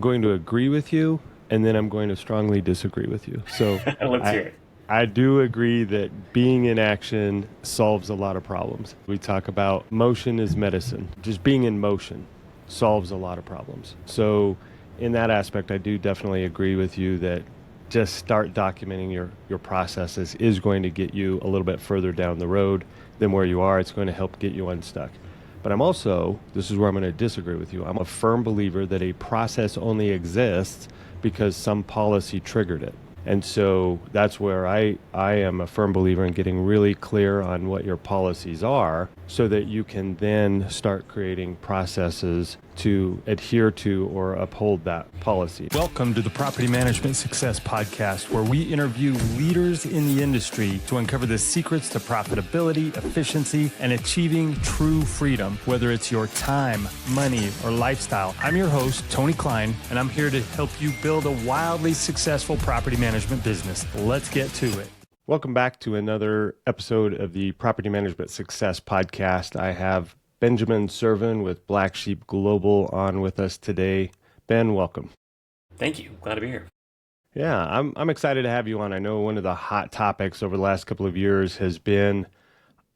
going to agree with you, and then I'm going to strongly disagree with you. So Let's hear I it. I do agree that being in action solves a lot of problems. We talk about motion is medicine. Just being in motion solves a lot of problems. So in that aspect, I do definitely agree with you that just start documenting your processes is going to get you a little bit further down the road than where you are. It's going to help get you unstuck. But I'm also, this is where I'm going to disagree with you. I'm a firm believer that a process only exists because some policy triggered it. And so that's where I am a firm believer in getting really clear on what your policies are so that you can then start creating processes to adhere to or uphold that policy. Welcome to the Property Management Success Podcast, where we interview leaders in the industry to uncover the secrets to profitability, efficiency, and achieving true freedom, whether it's your time, money, or lifestyle. I'm your host, Tony Klein, and I'm here to help you build a wildly successful property management business. Let's get to it. Welcome back to another episode of the Property Management Success Podcast. I have Benjamin Serven with Black Sheep Global on with us today. Ben, welcome. Thank you. Glad to be here. Yeah, I'm excited to have you on. I know one of the hot topics over the last couple of years has been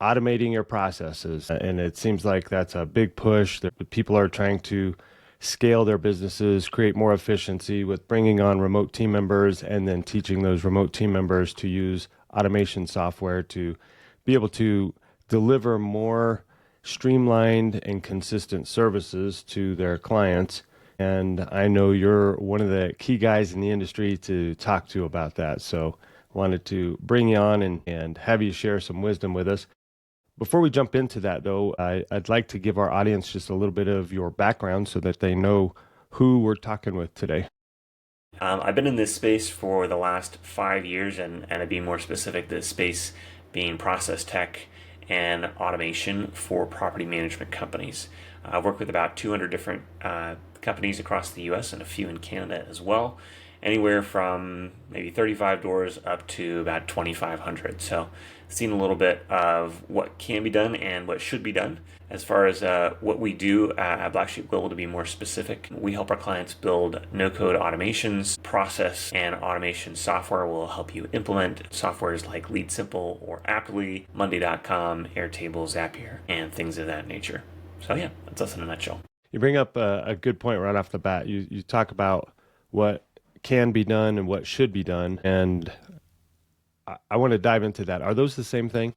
automating your processes, and it seems like that's a big push. That people are trying to scale their businesses, create more efficiency with bringing on remote team members, and then teaching those remote team members to use automation software to be able to deliver more streamlined and consistent services to their clients. And I know you're one of the key guys in the industry to talk to about that. So wanted to bring you on and have you share some wisdom with us. Before we jump into that, though, I'd like to give our audience just a little bit of your background so that they know who we're talking with today. I've been in this space for the last 5 years, and to be more specific, this space being process tech and automation for property management companies. I've worked with about 200 different companies across the US and a few in Canada as well, anywhere from maybe 35 doors up to about 2,500. So seen a little bit of what can be done and what should be done. As far as what we do at Black Sheep Global, to be more specific, we help our clients build no-code automations. Process and automation software will help you implement softwares like Lead Simple or Aptly, Monday.com, Airtable, Zapier, and things of that nature. So yeah, that's us in a nutshell. You bring up a good point right off the bat. You talk about what can be done and what should be done, and I want to dive into that. Are those the same thing?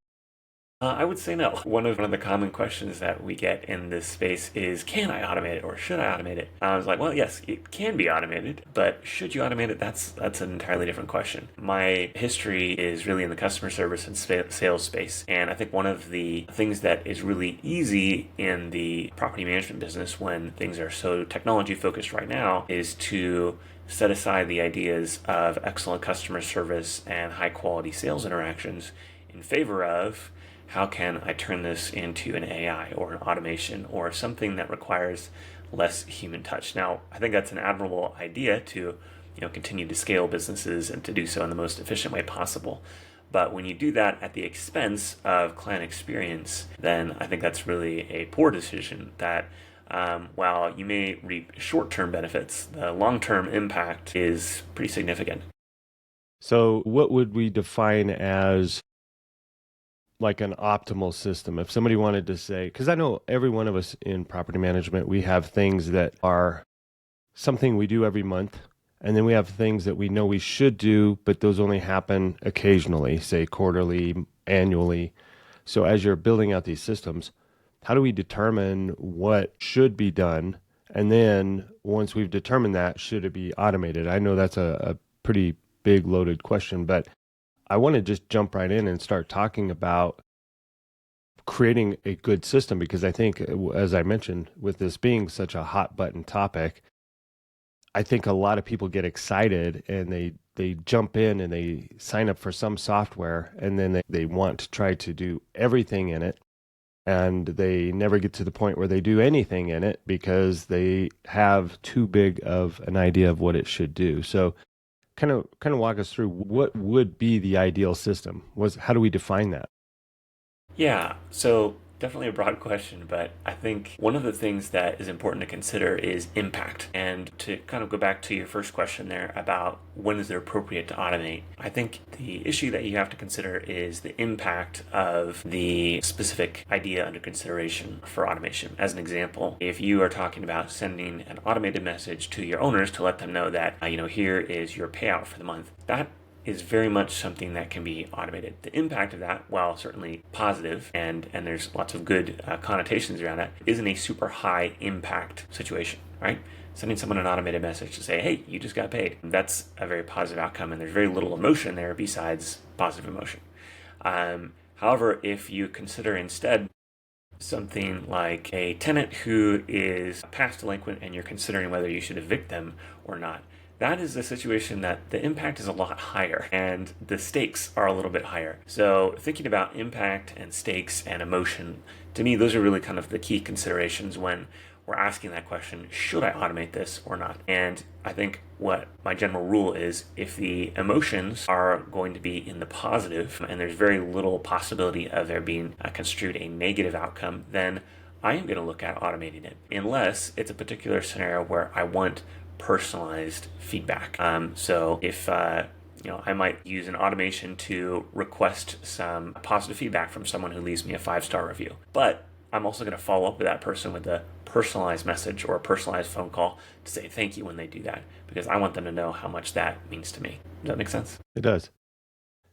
I would say no. One of the common questions that we get in this space is, can I automate it or should I automate it? I was like, well, yes, it can be automated, but should you automate it? That's an entirely different question. My history is really in the customer service and sales space, and I think one of the things that is really easy in the property management business when things are so technology focused right now is to set aside the ideas of excellent customer service and high quality sales interactions in favor of, how can I turn this into an AI or an automation or something that requires less human touch? Now, I think that's an admirable idea to, continue to scale businesses and to do so in the most efficient way possible. But when you do that at the expense of client experience, then I think that's really a poor decision that while you may reap short-term benefits, the long-term impact is pretty significant. So what would we define as like an optimal system? If somebody wanted to say, because I know every one of us in property management, we have things that are something we do every month. And then we have things that we know we should do, but those only happen occasionally, say quarterly, annually. So as you're building out these systems, how do we determine what should be done? And then once we've determined that, should it be automated? I know that's a pretty big loaded question, but I want to just jump right in and start talking about creating a good system, because I think, as I mentioned, with this being such a hot button topic, I think a lot of people get excited and they jump in and they sign up for some software, and then they want to try to do everything in it. And they never get to the point where they do anything in it because they have too big of an idea of what it should do. So kind of walk us through what would be the ideal system. How do we define that? Yeah, so Definitely a broad question, but I think one of the things that is important to consider is impact. And to kind of go back to your first question there about when is it appropriate to automate, I think the issue that you have to consider is the impact of the specific idea under consideration for automation. As an example, if you are talking about sending an automated message to your owners to let them know that, here is your payout for the month, that is very much something that can be automated. The impact of that, while certainly positive, and there's lots of good connotations around that, isn't a super high impact situation, right? Sending someone an automated message to say, hey, you just got paid. That's a very positive outcome, and there's very little emotion there besides positive emotion. However, if you consider instead something like a tenant who is past delinquent and you're considering whether you should evict them or not, that is a situation that the impact is a lot higher and the stakes are a little bit higher. So thinking about impact and stakes and emotion, to me, those are really kind of the key considerations when we're asking that question, should I automate this or not? And I think what my general rule is, if the emotions are going to be in the positive and there's very little possibility of there being construed a negative outcome, then I am going to look at automating it, unless it's a particular scenario where I want personalized feedback. So if I might use an automation to request some positive feedback from someone who leaves me a 5-star review, but I'm also going to follow up with that person with a personalized message or a personalized phone call to say thank you when they do that, because I want them to know how much that means to me. Does that make sense? It does.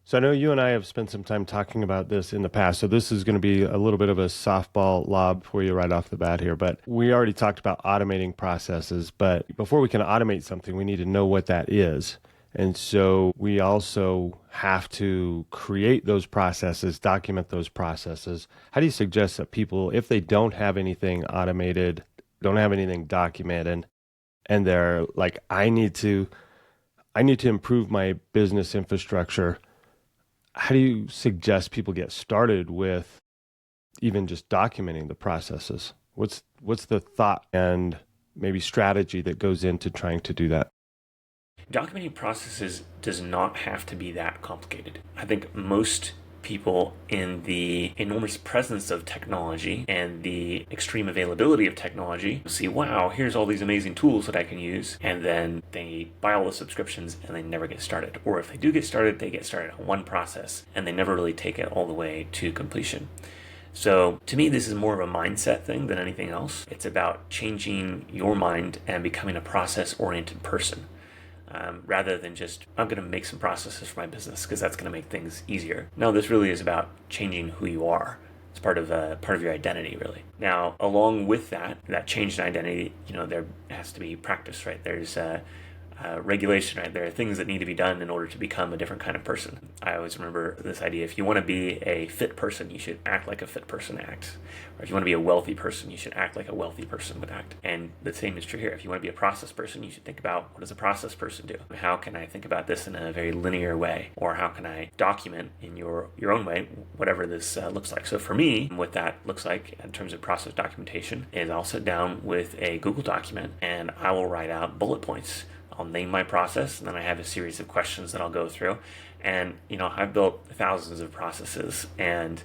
So I know you and I have spent some time talking about this in the past, so this is going to be a little bit of a softball lob for you right off the bat here, but we already talked about automating processes, but before we can automate something, we need to know what that is. And so we also have to create those processes, document those processes. How do you suggest that people, if they don't have anything automated, don't have anything documented, and they're like, I need to improve my business infrastructure, how do you suggest people get started with even just documenting the processes? What's the thought and maybe strategy that goes into trying to do that? Documenting processes does not have to be that complicated. I think most people, in the enormous presence of technology and the extreme availability of technology, see, wow, here's all these amazing tools that I can use, and then they buy all the subscriptions and they never get started. Or if they do get started, they get started on one process and they never really take it all the way to completion. So to me, this is more of a mindset thing than anything else. It's about changing your mind and becoming a process-oriented person. Rather than just, I'm going to make some processes for my business because that's going to make things easier. No, this really is about changing who you are. It's part of your identity, really. Now, along with that change in identity, there has to be practice, right? There's regulation, right? There are things that need to be done in order to become a different kind of person. I always remember this idea: if you want to be a fit person, you should act like a fit person acts. Or if you want to be a wealthy person, you should act like a wealthy person would act. And the same is true here. If you want to be a process person, you should think about, what does a process person do? How can I think about this in a very linear way? Or how can I document in your own way whatever this looks like? So for me, what that looks like in terms of process documentation is I'll sit down with a Google document and I will write out bullet points. I'll name my process, and then I have a series of questions that I'll go through. And, I've built thousands of processes, and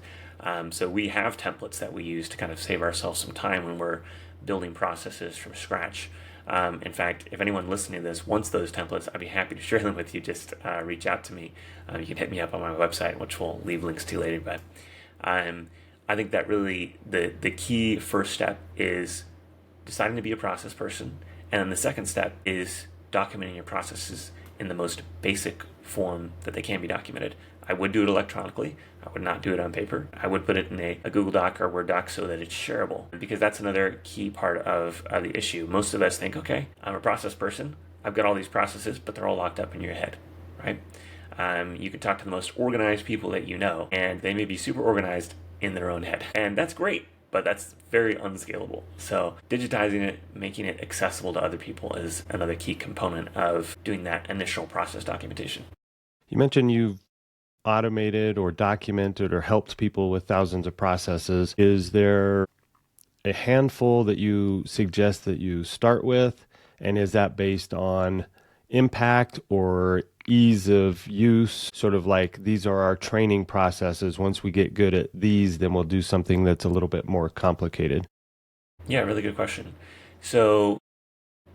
so we have templates that we use to kind of save ourselves some time when we're building processes from scratch. In fact, if anyone listening to this wants those templates, I'd be happy to share them with you. Just reach out to me. You can hit me up on my website, which we'll leave links to later. But I think that really the key first step is deciding to be a process person. And then the second step is documenting your processes in the most basic form that they can be documented. I would do it electronically. I would not do it on paper. I would put it in a Google Doc or Word doc so that it's shareable, because that's another key part of the issue. Most of us think, okay, I'm a process person. I've got all these processes, but they're all locked up in your head, right? You can talk to the most organized people that you know, and they may be super organized in their own head. And that's great, but that's very unscalable. So digitizing it, making it accessible to other people is another key component of doing that initial process documentation. You mentioned you've automated or documented or helped people with thousands of processes. Is there a handful that you suggest that you start with? And is that based on impact or ease of use, sort of like these are our training processes. Once we get good at these, then we'll do something that's a little bit more complicated? Yeah, really good question. So,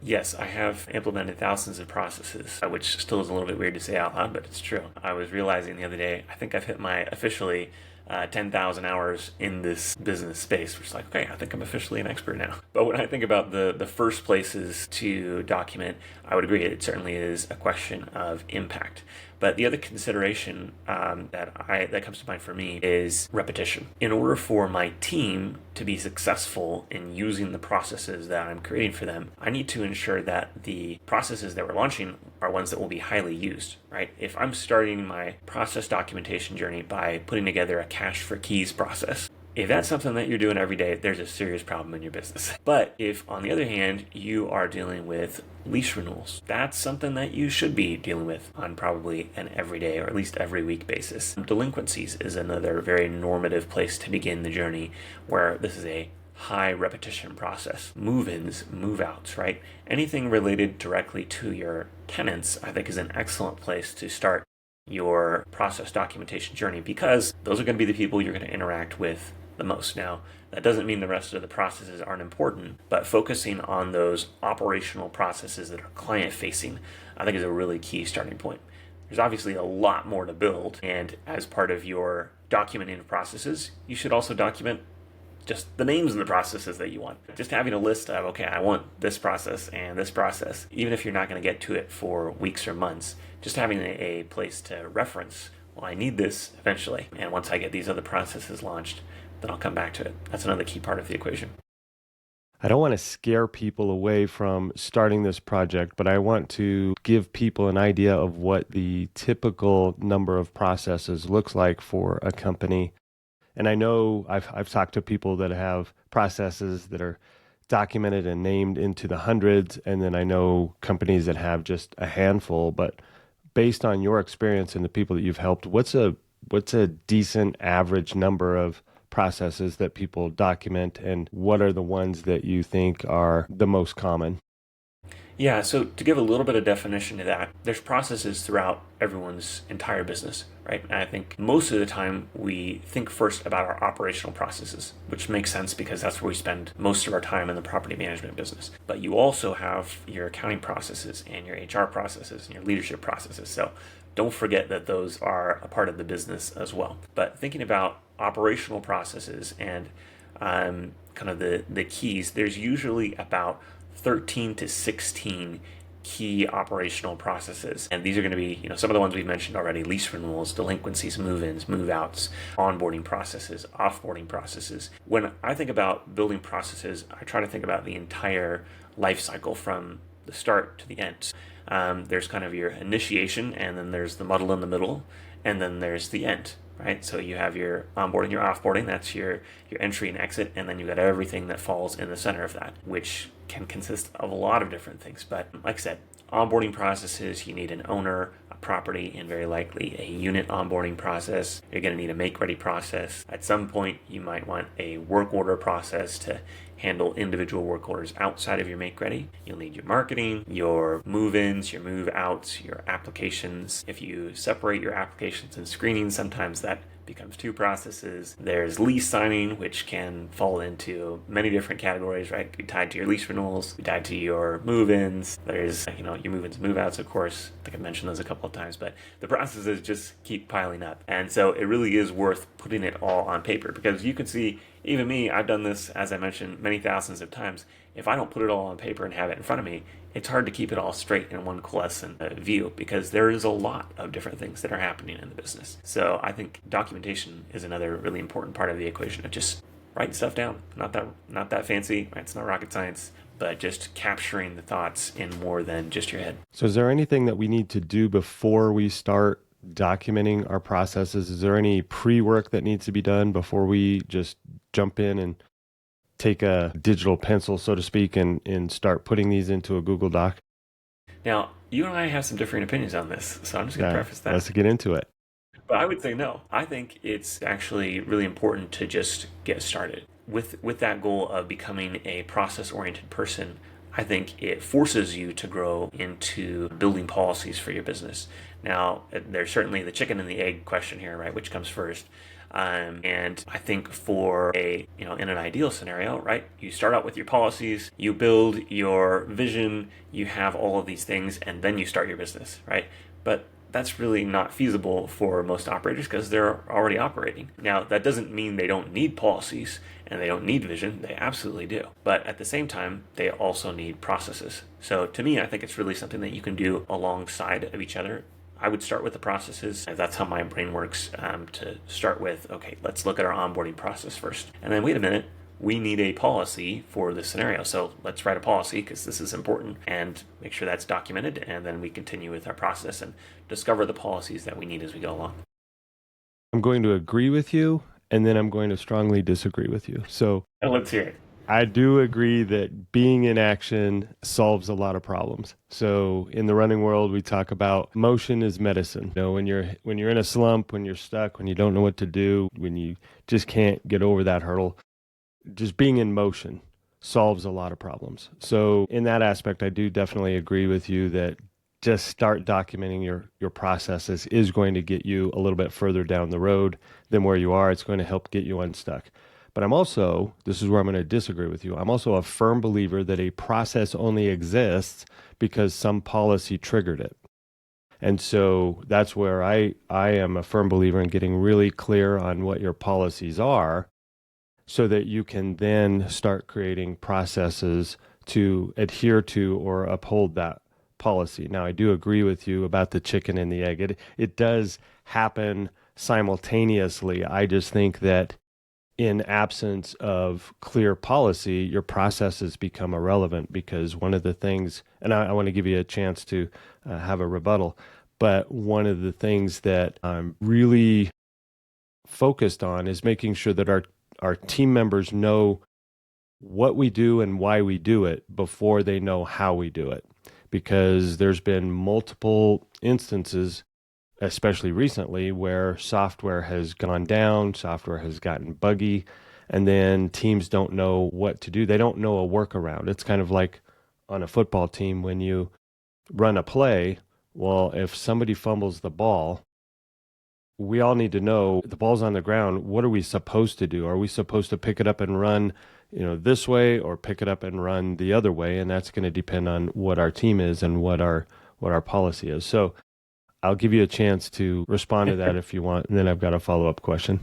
yes, I have implemented thousands of processes, which still is a little bit weird to say out loud, but it's true. I was realizing the other day, I think I've hit my officially 10,000 hours in this business space, which is like, okay, I think I'm officially an expert now. But when I think about the first places to document, I would agree it certainly is a question of impact. But the other consideration that comes to mind for me is repetition. In order for my team to be successful in using the processes that I'm creating for them, I need to ensure that the processes that we're launching are ones that will be highly used, right? If I'm starting my process documentation journey by putting together a cache for keys process, if that's something that you're doing every day, there's a serious problem in your business. But if, on the other hand, you are dealing with lease renewals, that's something that you should be dealing with on probably an everyday or at least every week basis. Delinquencies is another very normative place to begin the journey, where this is a high repetition process. Move-ins, move-outs, right? Anything related directly to your tenants, I think, is an excellent place to start your process documentation journey, because those are going to be the people you're going to interact with the most. Now, that doesn't mean the rest of the processes aren't important, but focusing on those operational processes that are client facing, I think, is a really key starting point. There's obviously a lot more to build, and as part of your documenting of processes, you should also document just the names of the processes that you want. Just having a list of, okay, I want this process and this process, even if you're not going to get to it for weeks or months, just having a place to reference, well, I need this eventually, and once I get these other processes launched, then I'll come back to it. That's another key part of the equation. I don't want to scare people away from starting this project, but I want to give people an idea of what the typical number of processes looks like for a company. And I know I've talked to people that have processes that are documented and named into the hundreds, and then I know companies that have just a handful. But based on your experience and the people that you've helped, what's a decent average number of processes that people document, and what are the ones that you think are the most common? Yeah, so to give a little bit of definition to that, there's processes throughout everyone's entire business, right? And I think most of the time we think first about our operational processes, which makes sense because that's where we spend most of our time in the property management business. But you also have your accounting processes and your HR processes and your leadership processes. So don't forget that those are a part of the business as well. But thinking about operational processes and kind of the keys, there's usually about 13 to 16 key operational processes. And these are going to be, some of the ones we've mentioned already: lease renewals, delinquencies, move-ins, move-outs, onboarding processes, offboarding processes. When I think about building processes, I try to think about the entire life cycle from the start to the end. There's kind of your initiation, and then there's the muddle in the middle, and then there's the end, right? So you have your onboarding, your offboarding, that's your entry and exit, and then you've got everything that falls in the center of that, which can consist of a lot of different things. But like I said, onboarding processes, you need an owner, a property, and very likely a unit onboarding process. You're going to need a make-ready process. At some point, you might want a work order process to handle individual work orders outside of your make-ready. You'll need your marketing, your move-ins, your move-outs, your applications. If you separate your applications and screening, sometimes that becomes two processes. There's lease signing, which can fall into many different categories, right? It could be tied to your lease renewals, it could be tied to your move-ins. There's, your move-ins, move-outs, of course. I think I mentioned those a couple of times, but the processes just keep piling up. And so it really is worth putting it all on paper, because you can see, even me, I've done this, as I mentioned, many thousands of times. If I don't put it all on paper and have it in front of me, it's hard to keep it all straight in one coalescent view, because there is a lot of different things that are happening in the business. So I think documentation is another really important part of the equation of just writing stuff down. Not that fancy, right? It's not rocket science, but just capturing the thoughts in more than just your head. So is there anything that we need to do before we start documenting our processes? Is there any pre-work that needs to be done before we just jump in and take a digital pencil, so to speak, and start putting these into a Google Doc? Now, you and I have some differing opinions on this, so I'm just going to preface that. Let's get into it. But I would say no. I think it's actually really important to just get started. With that goal of becoming a process-oriented person, I think it forces you to grow into building policies for your business. Now, there's certainly the chicken and the egg question here, right? Which comes first? And I think for in an ideal scenario, right, you start out with your policies, you build your vision, you have all of these things, and then you start your business, right? But that's really not feasible for most operators because they're already operating. Now, that doesn't mean they don't need policies and they don't need vision. They absolutely do. But at the same time, they also need processes. So to me, I think it's really something that you can do alongside of each other. I would start with the processes. That's how my brain works, to start with, okay, let's look at our onboarding process first. And then wait a minute, we need a policy for this scenario. So let's write a policy because this is important and make sure that's documented. And then we continue with our process and discover the policies that we need as we go along. I'm going to agree with you, and then I'm going to strongly disagree with you. So And let's hear it. I do agree that being in action solves a lot of problems. So in the running world, we talk about motion is medicine. You know, when you're in a slump, when you're stuck, when you don't know what to do, when you just can't get over that hurdle, just being in motion solves a lot of problems. So in that aspect, I do definitely agree with you that just start documenting your processes is going to get you a little bit further down the road than where you are. It's going to help get you unstuck. But I'm also, this is where I'm going to disagree with you, I'm also a firm believer that a process only exists because some policy triggered it. And so that's where I am a firm believer in getting really clear on what your policies are so that you can then start creating processes to adhere to or uphold that policy. Now, I do agree with you about the chicken and the egg. It does happen simultaneously. I just think that in absence of clear policy, your processes become irrelevant because one of the things, and I want to give you a chance to have a rebuttal, but one of the things that I'm really focused on is making sure that our team members know what we do and why we do it before they know how we do it. Because there's been multiple instances, especially recently, where software has gone down, software has gotten buggy, and then teams don't know what to do. They don't know a workaround. It's kind of like on a football team when you run a play. Well, if somebody fumbles the ball, we all need to know the ball's on the ground. What are we supposed to do? Are we supposed to pick it up and run, this way, or pick it up and run the other way? And that's going to depend on what our team is and what our policy is. So I'll give you a chance to respond to that if you want, and then I've got a follow-up question.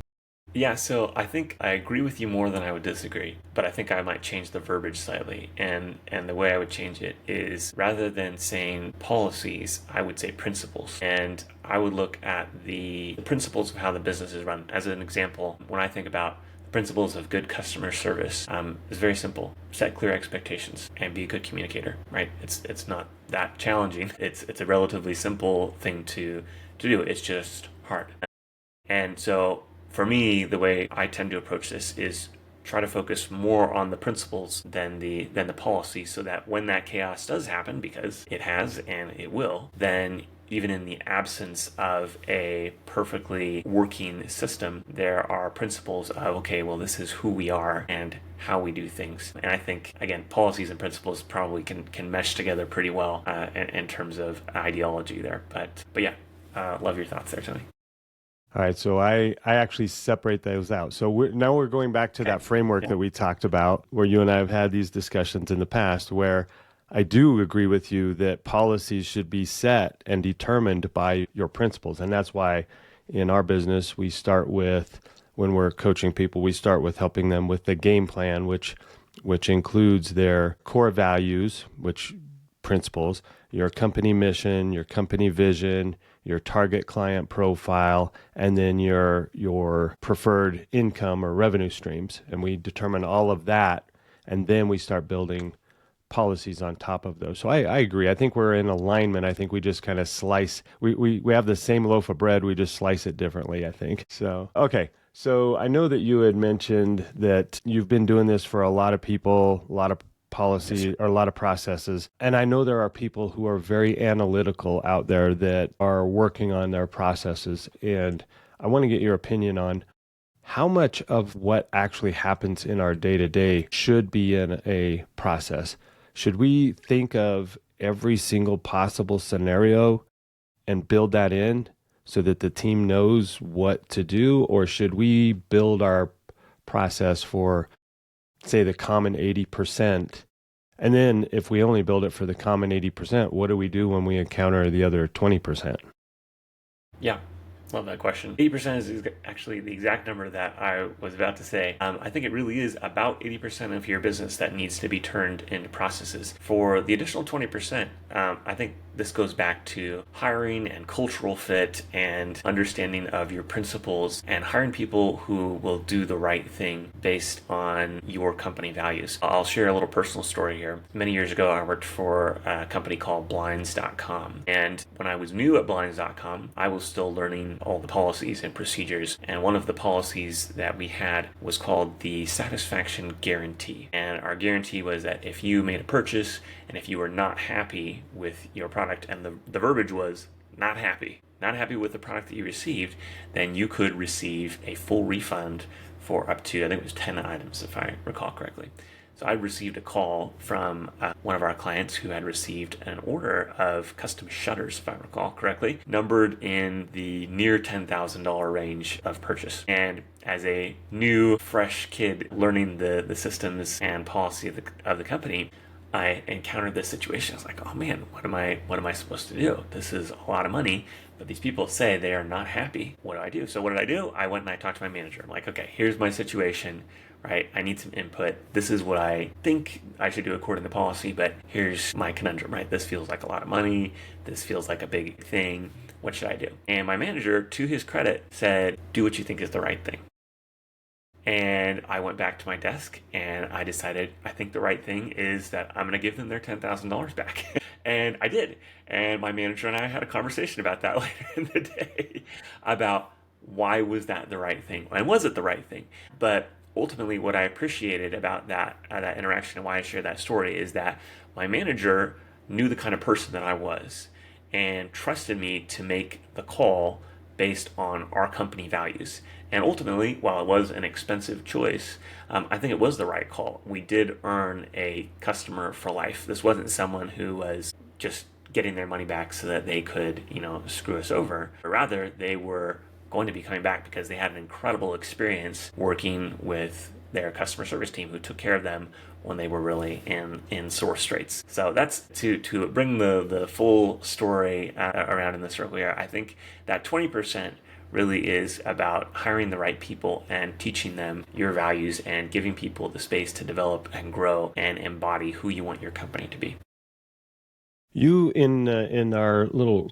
Yeah, so I think I agree with you more than I would disagree, but I think I might change the verbiage slightly. And the way I would change it is rather than saying policies, I would say principles. And I would look at the principles of how the business is run. As an example, when I think about principles of good customer service, is very simple. Set clear expectations and be a good communicator, right? It's not that challenging. It's a relatively simple thing to do. It's just hard. And so for me, the way I tend to approach this is try to focus more on the principles than the policy, so that when that chaos does happen, because it has and it will, then even in the absence of a perfectly working system, there are principles of, okay, well, this is who we are and how we do things. And I think, again, policies and principles probably can mesh together pretty well in terms of ideology there. But yeah, love your thoughts there, Tony. All right, so I actually separate those out. So now we're going back to that framework that we talked about, where you and I have had these discussions in the past, where I do agree with you that policies should be set and determined by your principles. And that's why in our business, we start with, when we're coaching people, we start with helping them with the game plan, which includes their core values, which principles, your company mission, your company vision, your target client profile, and then your preferred income or revenue streams. And we determine all of that, and then we start building policies on top of those. So I agree. I think we're in alignment. I think we just kind of slice, we have the same loaf of bread, we just slice it differently, I think. So, okay. So I know that you had mentioned that you've been doing this for a lot of people, a lot of policy or a lot of processes. And I know there are people who are very analytical out there that are working on their processes. And I want to get your opinion on how much of what actually happens in our day-to-day should be in a process. Should we think of every single possible scenario and build that in so that the team knows what to do? Or should we build our process for, say, the common 80%? And then if we only build it for the common 80%, what do we do when we encounter the other 20%? Yeah, love that question. 80% is actually the exact number that I was about to say. I think it really is about 80% of your business that needs to be turned into processes. For the additional 20%, I think this goes back to hiring and cultural fit and understanding of your principles and hiring people who will do the right thing based on your company values. I'll share a little personal story here. Many years ago, I worked for a company called Blinds.com. And when I was new at Blinds.com, I was still learning all the policies and procedures. And one of the policies that we had was called the satisfaction guarantee. And our guarantee was that if you made a purchase and if you were not happy with your product, and the verbiage was not happy with the product that you received, then you could receive a full refund for up to, I think it was 10 items if I recall correctly. So I received a call from one of our clients who had received an order of custom shutters, if I recall correctly, numbered in the near $10,000 range of purchase. And as a new, fresh kid learning the systems and policy of the company, I encountered this situation. I was like, oh man, what am I supposed to do? This is a lot of money, but these people say they are not happy. What do I do? So what did I do? I went and I talked to my manager. I'm like, okay, here's my situation, right? I need some input. This is what I think I should do according to policy, but here's my conundrum, right? This feels like a lot of money. This feels like a big thing. What should I do? And my manager, to his credit, said, do what you think is the right thing. And I went back to my desk and I decided I think the right thing is that I'm going to give them their $10,000 back. And I did. And my manager and I had a conversation about that later in the day about why was that the right thing? And was it the right thing? But ultimately what I appreciated about that interaction and why I share that story is that my manager knew the kind of person that I was and trusted me to make the call based on our company values. And ultimately, while it was an expensive choice, I think it was the right call. We did earn a customer for life. This wasn't someone who was just getting their money back so that they could, screw us over. But rather, they were going to be coming back because they had an incredible experience working with their customer service team who took care of them when they were really in sore straits. So that's to bring the full story around in the circle here. I think that 20% really is about hiring the right people and teaching them your values and giving people the space to develop and grow and embody who you want your company to be. You, in our little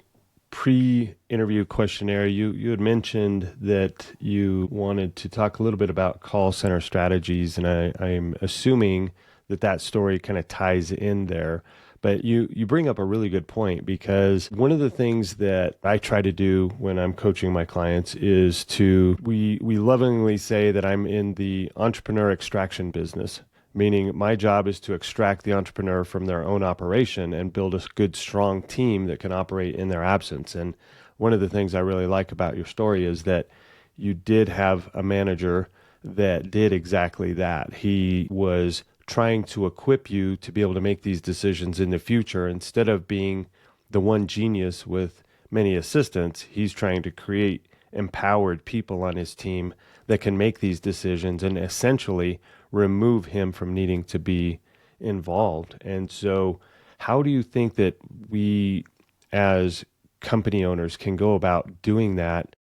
pre-interview questionnaire, you had mentioned that you wanted to talk a little bit about call center strategies, and I'm assuming that story kind of ties in there. But you bring up a really good point, because one of the things that I try to do when I'm coaching my clients is we lovingly say that I'm in the entrepreneur extraction business, meaning my job is to extract the entrepreneur from their own operation and build a good, strong team that can operate in their absence. And one of the things I really like about your story is that you did have a manager that did exactly that. He was trying to equip you to be able to make these decisions in the future. Instead of being the one genius with many assistants, he's trying to create empowered people on his team that can make these decisions and essentially remove him from needing to be involved. And so how do you think that we as company owners can go about doing that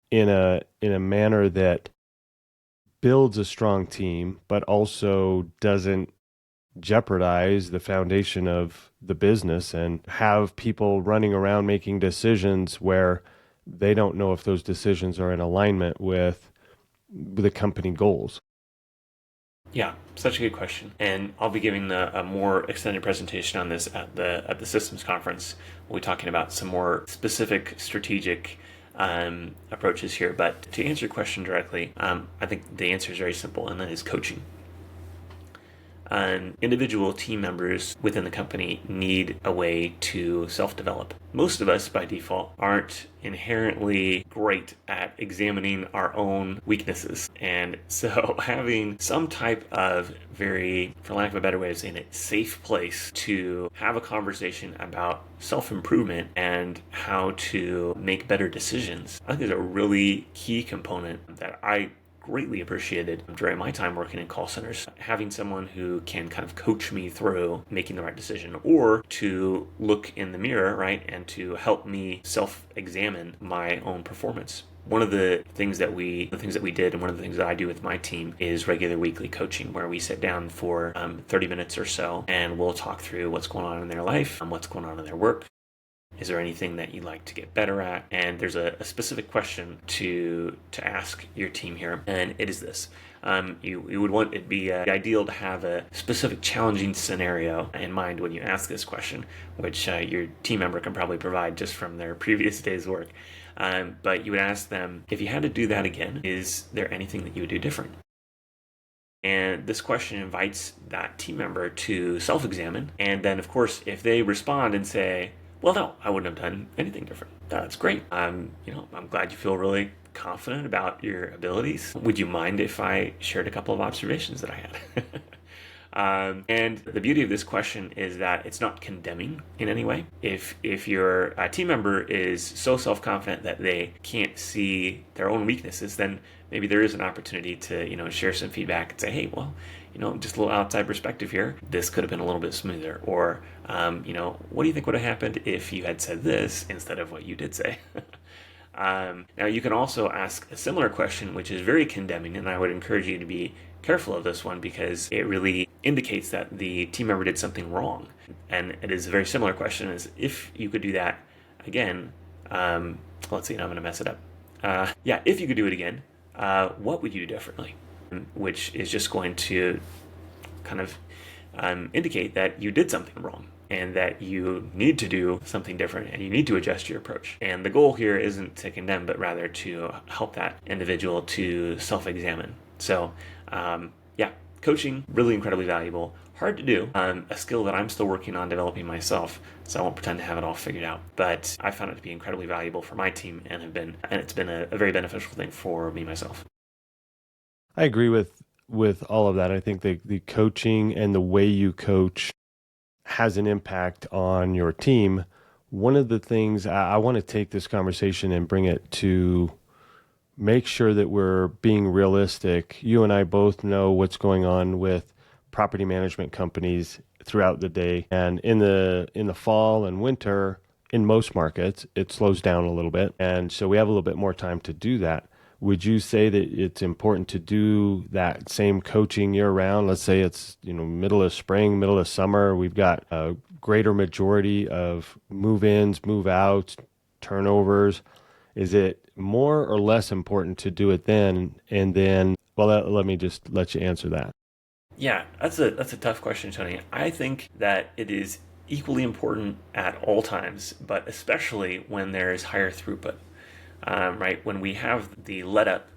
in a manner that builds a strong team, but also doesn't jeopardize the foundation of the business and have people running around making decisions where they don't know if those decisions are in alignment with the company goals? Yeah, such a good question. And I'll be giving a more extended presentation on this at the systems conference. We'll be talking about some more specific strategic approaches here. But to answer your question directly, I think the answer is very simple, and that is coaching. individual team members within the company need a way to self-develop. Most of us, by default, aren't inherently great at examining our own weaknesses. And so having some type of very, for lack of a better way of saying it, safe place to have a conversation about self-improvement and how to make better decisions, I think is a really key component that I greatly appreciated during my time working in call centers. Having someone who can kind of coach me through making the right decision, or to look in the mirror, right, and to help me self-examine my own performance. One of the things that we did, and one of the things that I do with my team, is regular weekly coaching, where we sit down for 30 minutes or so, and we'll talk through what's going on in their life, what's going on in their work. Is there anything that you'd like to get better at? And there's a specific question to ask your team here, and it is this. You would want, it'd be ideal to have a specific challenging scenario in mind when you ask this question, which your team member can probably provide just from their previous day's work. But you would ask them, if you had to do that again, is there anything that you would do different? And this question invites that team member to self-examine. And then, of course, if they respond and say, well, no, I wouldn't have done anything different, that's great. I'm glad you feel really confident about your abilities. Would you mind if I shared a couple of observations that I had? And the beauty of this question is that it's not condemning in any way. If your team member is so self-confident that they can't see their own weaknesses, then maybe there is an opportunity to share some feedback and say, hey, well, just a little outside perspective here, this could have been a little bit smoother. Or, what do you think would have happened if you had said this instead of what you did say? Now, you can also ask a similar question, which is very condemning, and I would encourage you to be careful of this one because it really indicates that the team member did something wrong. And it is a very similar question as, if you could do that again, let's see, I'm going to mess it up. If you could do it again, what would you do differently? Which is just going to kind of indicate that you did something wrong and that you need to do something different and you need to adjust your approach. And the goal here isn't to condemn, but rather to help that individual to self-examine. So, coaching, really incredibly valuable. Hard to do, a skill that I'm still working on developing myself, so I won't pretend to have it all figured out. But I found it to be incredibly valuable for my team and it's been a very beneficial thing for me myself. I agree with all of that. I think the coaching and the way you coach has an impact on your team. One of the things I want to take this conversation and bring it to make sure that we're being realistic. You and I both know what's going on with property management companies throughout the day. And in the fall and winter, in most markets, it slows down a little bit. And so we have a little bit more time to do that. Would you say that it's important to do that same coaching year round? Let's say it's, middle of spring, middle of summer. We've got a greater majority of move-ins, move-outs, turnovers. Is it more or less important to do it then? And then, let me just let you answer that. Yeah, that's a tough question, Tony. I think that it is equally important at all times, but especially when there's higher throughput. Right? When we have the let up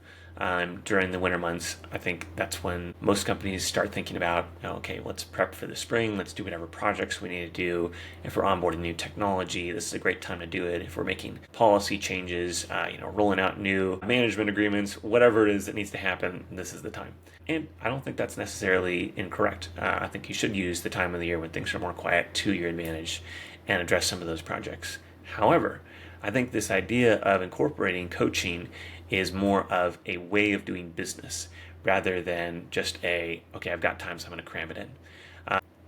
during the winter months, I think that's when most companies start thinking about, okay, let's prep for the spring. Let's do whatever projects we need to do. If we're onboarding new technology, this is a great time to do it. If we're making policy changes, rolling out new management agreements, whatever it is that needs to happen, this is the time. And I don't think that's necessarily incorrect. I think you should use the time of the year when things are more quiet to your advantage and address some of those projects. However, I think this idea of incorporating coaching is more of a way of doing business rather than just okay, I've got time, so I'm going to cram it in.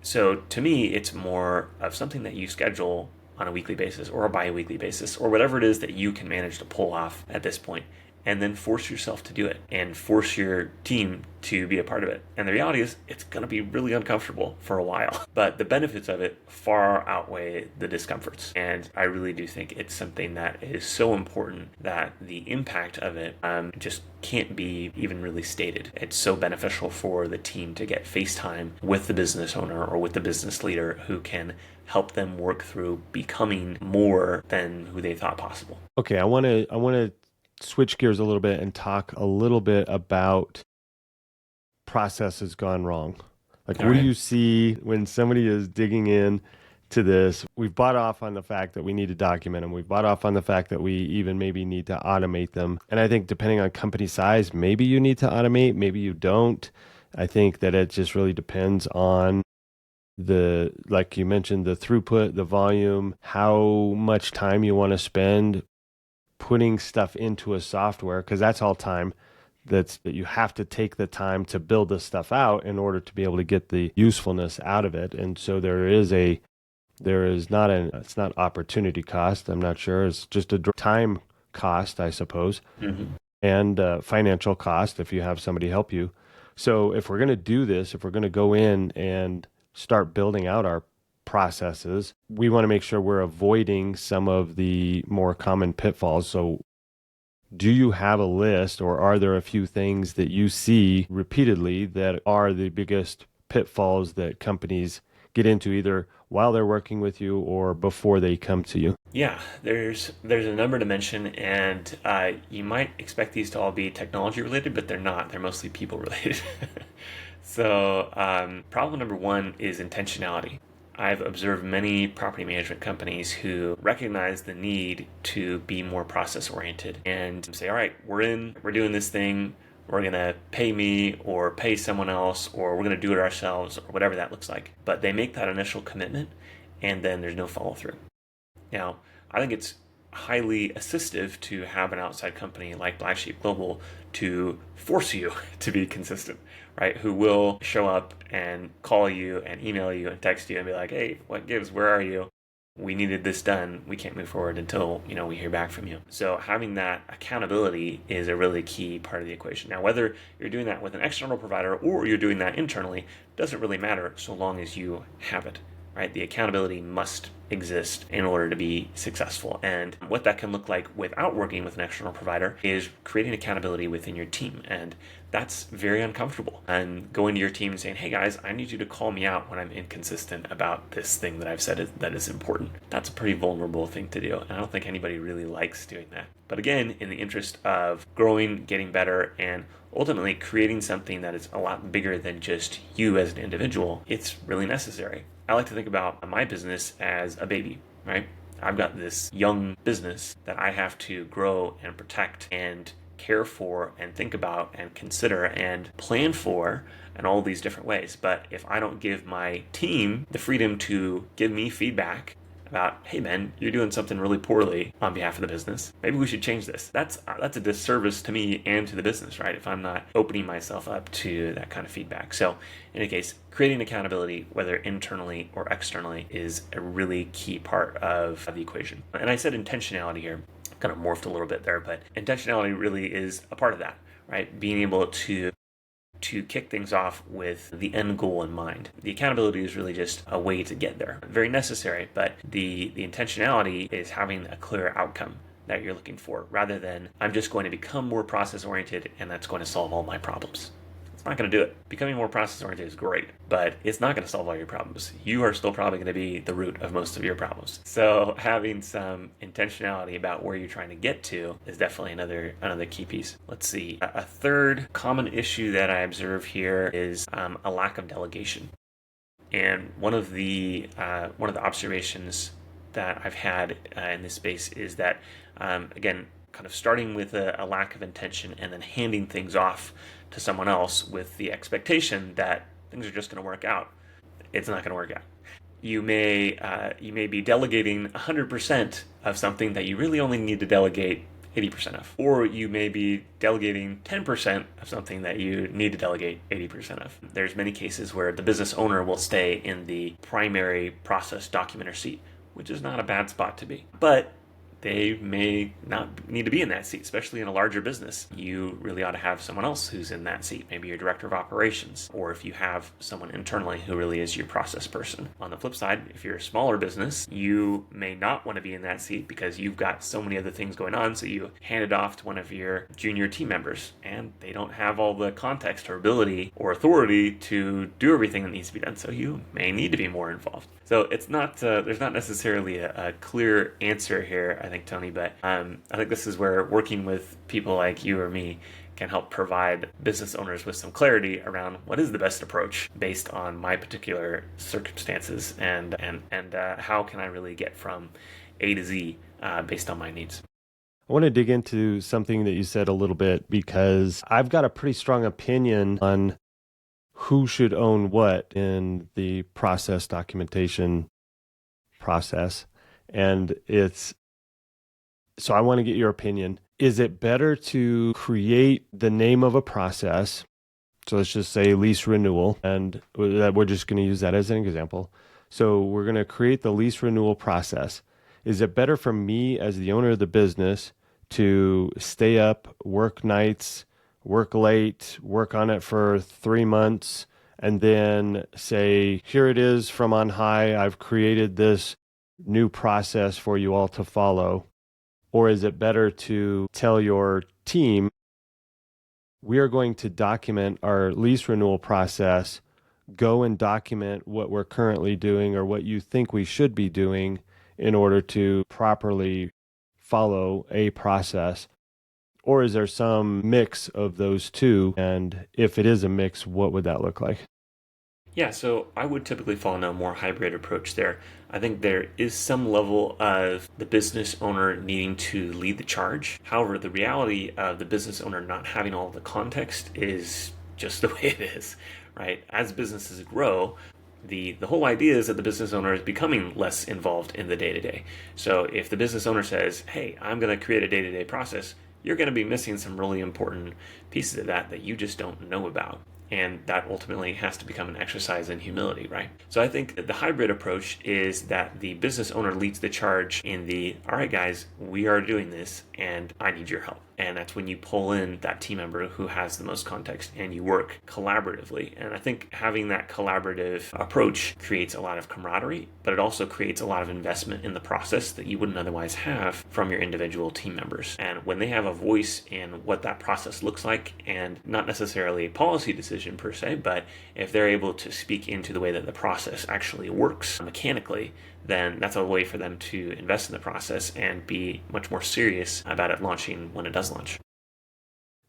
So to me, it's more of something that you schedule on a weekly basis or a bi-weekly basis or whatever it is that you can manage to pull off at this point, and then force yourself to do it and force your team to be a part of it. And the reality is it's going to be really uncomfortable for a while, but the benefits of it far outweigh the discomforts. And I really do think it's something that is so important that the impact of it just can't be even really stated. It's so beneficial for the team to get face time with the business owner or with the business leader who can help them work through becoming more than who they thought possible. Okay, I want to switch gears a little bit and talk a little bit about processes gone wrong. Like, All what do right. you see when somebody is digging in to this? We've bought off on the fact that we need to document them. We've bought off on the fact that we even maybe need to automate them. And I think depending on company size, maybe you need to automate, maybe you don't. I think that it just really depends on like you mentioned, the throughput, the volume, how much time you want to spend putting stuff into a software, because that's all time that you have to take the time to build this stuff out in order to be able to get the usefulness out of it. And so there is not it's not opportunity cost. I'm not sure. It's just a time cost, I suppose, Mm-hmm. and financial cost if you have somebody help you. So if we're going to do this, if we're going to go in and start building out our processes, we want to make sure we're avoiding some of the more common pitfalls. So do you have a list, or are there a few things that you see repeatedly that are the biggest pitfalls that companies get into, either while they're working with you or before they come to you? Yeah, there's a number to mention, and you might expect these to all be technology related, but they're not. They're mostly people related. So, problem number one is intentionality. I've observed many property management companies who recognize the need to be more process oriented and say, all right, we're doing this thing, we're going to pay me or pay someone else, or we're going to do it ourselves, or whatever that looks like. But they make that initial commitment, and then there's no follow through. Now, I think it's highly assistive to have an outside company like Black Sheep Global to force you to be consistent, right? Who will show up and call you and email you and text you and be like, hey, what gives? Where are you? We needed this done. We can't move forward until, we hear back from you. So having that accountability is a really key part of the equation. Now, whether you're doing that with an external provider or you're doing that internally doesn't really matter so long as you have it. Right? The accountability must exist in order to be successful. And what that can look like without working with an external provider is creating accountability within your team. And that's very uncomfortable. And going to your team and saying, hey guys, I need you to call me out when I'm inconsistent about this thing that I've said that is important. That's a pretty vulnerable thing to do. And I don't think anybody really likes doing that. But again, in the interest of growing, getting better, and ultimately creating something that is a lot bigger than just you as an individual, it's really necessary. I like to think about my business as a baby, right? I've got this young business that I have to grow and protect and care for and think about and consider and plan for in all these different ways. But if I don't give my team the freedom to give me feedback about, hey Ben, you're doing something really poorly on behalf of the business, maybe we should change this. That's a disservice to me and to the business, right? If I'm not opening myself up to that kind of feedback. So in any case, creating accountability, whether internally or externally, is a really key part of the equation. And I said intentionality here, kind of morphed a little bit there, but intentionality really is a part of that, right? Being able to kick things off with the end goal in mind. The accountability is really just a way to get there. Very necessary, but the intentionality is having a clear outcome that you're looking for, rather than I'm just going to become more process oriented and that's going to solve all my problems. It's not going to do it. Becoming more process oriented is great, but it's not going to solve all your problems. You are still probably going to be the root of most of your problems. So having some intentionality about where you're trying to get to is definitely another key piece. Let's see. A third common issue that I observe here is a lack of delegation. And one of the observations that I've had in this space is that, again, kind of starting with a lack of intention and then handing things off to someone else with the expectation that things are just going to work out. It's not going to work out. You may be delegating 100% of something that you really only need to delegate 80% of. Or you may be delegating 10% of something that you need to delegate 80% of. There's many cases where the business owner will stay in the primary process documenter seat, which is not a bad spot to be. But they may not need to be in that seat, especially in a larger business. You really ought to have someone else who's in that seat, maybe your director of operations, or if you have someone internally who really is your process person. On the flip side, if you're a smaller business, you may not want to be in that seat because you've got so many other things going on, so you hand it off to one of your junior team members, and they don't have all the context or ability or authority to do everything that needs to be done, so you may need to be more involved. So it's not there's not necessarily a clear answer here, I think, Tony, but I think this is where working with people like you or me can help provide business owners with some clarity around what is the best approach based on my particular circumstances, and how can I really get from A to Z based on my needs. I want to dig into something that you said a little bit, because I've got a pretty strong opinion on who should own what in the process documentation process. And so I want to get your opinion. Is it better to create the name of a process? So let's just say lease renewal, and we're just going to use that as an example. So we're going to create the lease renewal process. Is it better for me as the owner of the business to stay up, work nights, work late, work on it for 3 months, and then say, here it is from on high, I've created this new process for you all to follow? Or is it better to tell your team, we are going to document our lease renewal process, go and document what we're currently doing or what you think we should be doing in order to properly follow a process? Or is there some mix of those two? And if it is a mix, what would that look like? Yeah, so I would typically fall in a more hybrid approach there. I think there is some level of the business owner needing to lead the charge. However, the reality of the business owner not having all the context is just the way it is, right? As businesses grow, the whole idea is that the business owner is becoming less involved in the day-to-day. So if the business owner says, hey, I'm going to create a day-to-day process, you're going to be missing some really important pieces of that you just don't know about. And that ultimately has to become an exercise in humility, right? So I think that the hybrid approach is that the business owner leads the charge in all right, guys, we are doing this and I need your help. And that's when you pull in that team member who has the most context and you work collaboratively. And I think having that collaborative approach creates a lot of camaraderie, but it also creates a lot of investment in the process that you wouldn't otherwise have from your individual team members. And when they have a voice in what that process looks like, and not necessarily a policy decision per se, but if they're able to speak into the way that the process actually works mechanically, then that's a way for them to invest in the process and be much more serious about it launching when it does launch.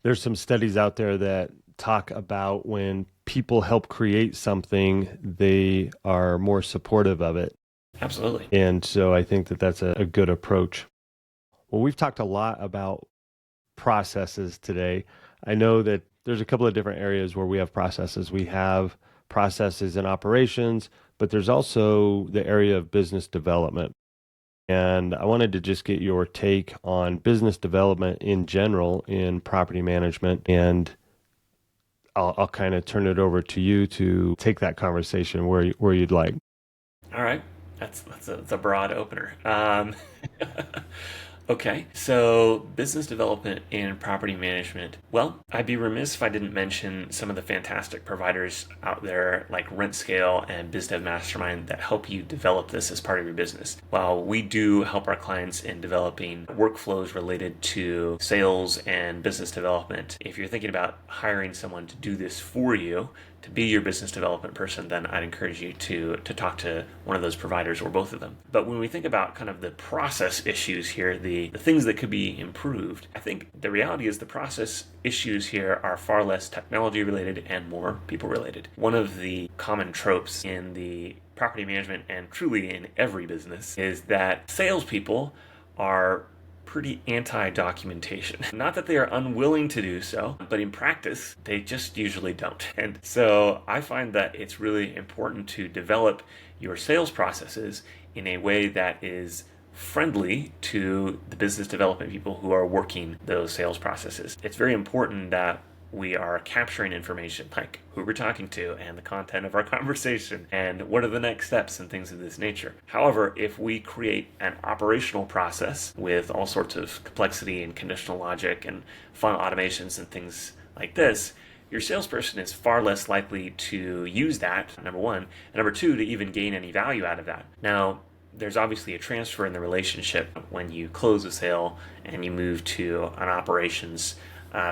There's some studies out there that talk about when people help create something, they are more supportive of it. Absolutely. And so I think that that's a good approach. Well, we've talked a lot about processes today. I know that there's a couple of different areas where we have processes. We have processes in operations, but there's also the area of business development. And I wanted to just get your take on business development in general in property management. And I'll kind of turn it over to you to take that conversation where you'd like. All right. That's a broad opener. Okay, so business development in property management. Well, I'd be remiss if I didn't mention some of the fantastic providers out there like RentScale and BizDev Mastermind that help you develop this as part of your business. While we do help our clients in developing workflows related to sales and business development, if you're thinking about hiring someone to do this for you, to be your business development person, then I'd encourage you to talk to one of those providers or both of them. But when we think about kind of the process issues here, the things that could be improved, I think the reality is the process issues here are far less technology related and more people related. One of the common tropes in the property management and truly in every business is that salespeople are pretty anti-documentation. Not that they are unwilling to do so, but in practice, they just usually don't. And so I find that it's really important to develop your sales processes in a way that is friendly to the business development people who are working those sales processes. It's very important that we are capturing information like who we're talking to and the content of our conversation and what are the next steps and things of this nature. However, if we create an operational process with all sorts of complexity and conditional logic and fun automations and things like this, your salesperson is far less likely to use that, number one, and number two, to even gain any value out of that. Now, there's obviously a transfer in the relationship when you close a sale and you move to an operations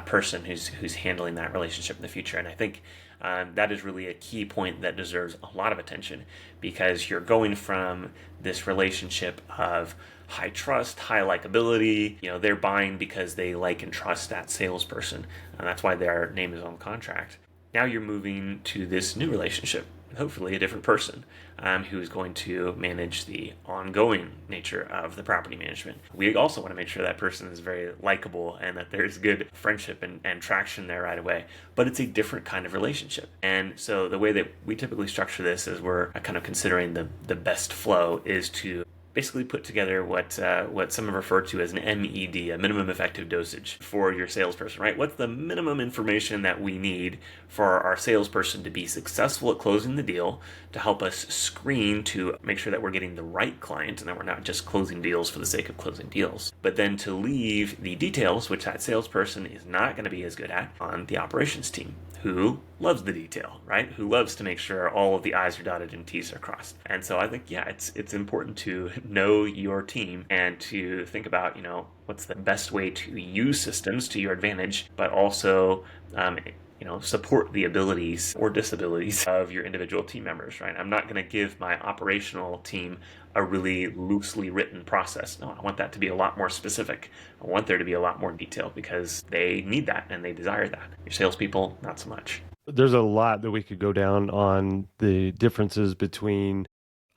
person who's handling that relationship in the future. And I think that is really a key point that deserves a lot of attention, because you're going from this relationship of high trust, high likability. They're buying because they like and trust that salesperson, and that's why their name is on the contract. Now you're moving to this new relationship, hopefully a different person, who is going to manage the ongoing nature of the property management. We also want to make sure that person is very likable and that there's good friendship and traction there right away. But it's a different kind of relationship. And so the way that we typically structure this is we're kind of considering the best flow is to basically put together what some have referred to as an MED, a minimum effective dosage for your salesperson, right? What's the minimum information that we need for our salesperson to be successful at closing the deal, to help us screen to make sure that we're getting the right client and that we're not just closing deals for the sake of closing deals, but then to leave the details, which that salesperson is not going to be as good at, on the operations team, who loves the detail, right? Who loves to make sure all of the I's are dotted and T's are crossed. And so I think, it's important to know your team and to think about, what's the best way to use systems to your advantage, but also, support the abilities or disabilities of your individual team members, right? I'm not going to give my operational team a really loosely written process. No, I want that to be a lot more specific. I want there to be a lot more detail because they need that and they desire that. Your salespeople, not so much. There's a lot that we could go down on the differences between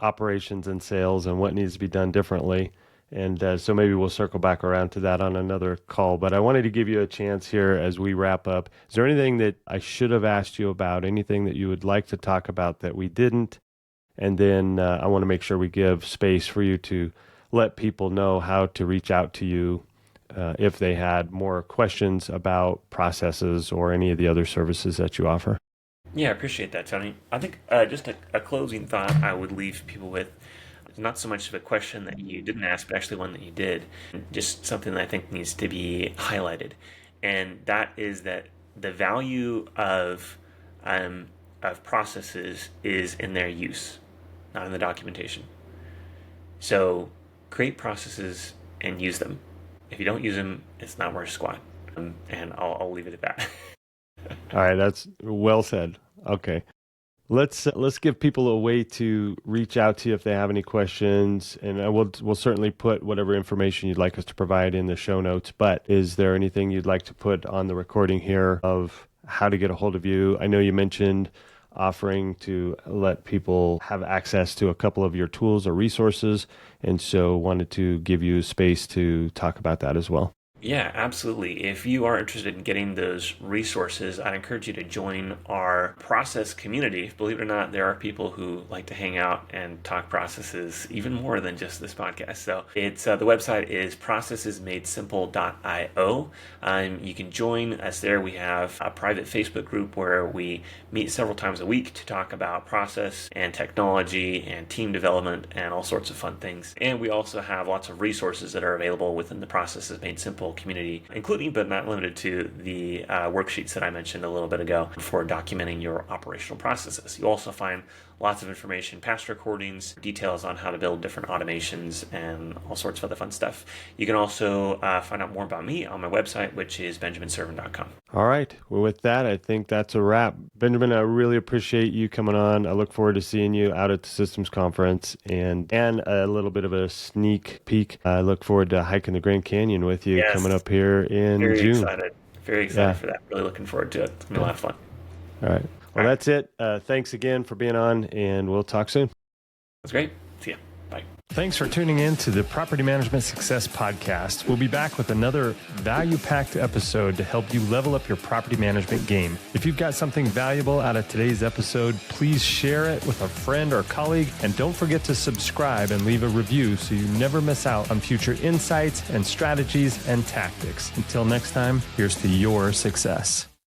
operations and sales and what needs to be done differently. And so maybe we'll circle back around to that on another call. But I wanted to give you a chance here as we wrap up. Is there anything that I should have asked you about, anything that you would like to talk about that we didn't? And then I want to make sure we give space for you to let people know how to reach out to you if they had more questions about processes or any of the other services that you offer. Yeah, I appreciate that, Tony. I think just a closing thought I would leave people with, not so much of a question that you didn't ask, but actually one that you did, just something that I think needs to be highlighted. And that is that the value of processes is in their use, not in the documentation. So create processes and use them. If you don't use them, it's not worth squat. And I'll leave it at that. All right, that's well said. Okay. Let's give people a way to reach out to you if they have any questions, and we'll certainly put whatever information you'd like us to provide in the show notes. But is there anything you'd like to put on the recording here of how to get a hold of you? I know you mentioned offering to let people have access to a couple of your tools or resources, and so wanted to give you space to talk about that as well. Yeah, absolutely. If you are interested in getting those resources, I'd encourage you to join our process community. Believe it or not, there are people who like to hang out and talk processes even more than just this podcast. So it's the website is processesmadesimple.io. You can join us there. We have a private Facebook group where we meet several times a week to talk about process and technology and team development and all sorts of fun things. And we also have lots of resources that are available within the Processes Made Simple community, including but not limited to the worksheets that I mentioned a little bit ago for documenting your operational processes. You also find lots of information, past recordings, details on how to build different automations, and all sorts of other fun stuff. You can also find out more about me on my website, which is benjaminserven.com. All right. Well, with that, I think that's a wrap. Benjamin, I really appreciate you coming on. I look forward to seeing you out at the Systems Conference and a little bit of a sneak peek. I look forward to hiking the Grand Canyon with you coming up here in June. Very excited for that. Really looking forward to it. It's going to be a lot of fun. All right. Well, that's it. Thanks again for being on, and we'll talk soon. That's great. See ya. Bye. Thanks for tuning in to the Property Management Success Podcast. We'll be back with another value-packed episode to help you level up your property management game. If you've got something valuable out of today's episode, please share it with a friend or colleague, and don't forget to subscribe and leave a review so you never miss out on future insights and strategies and tactics. Until next time, here's to your success.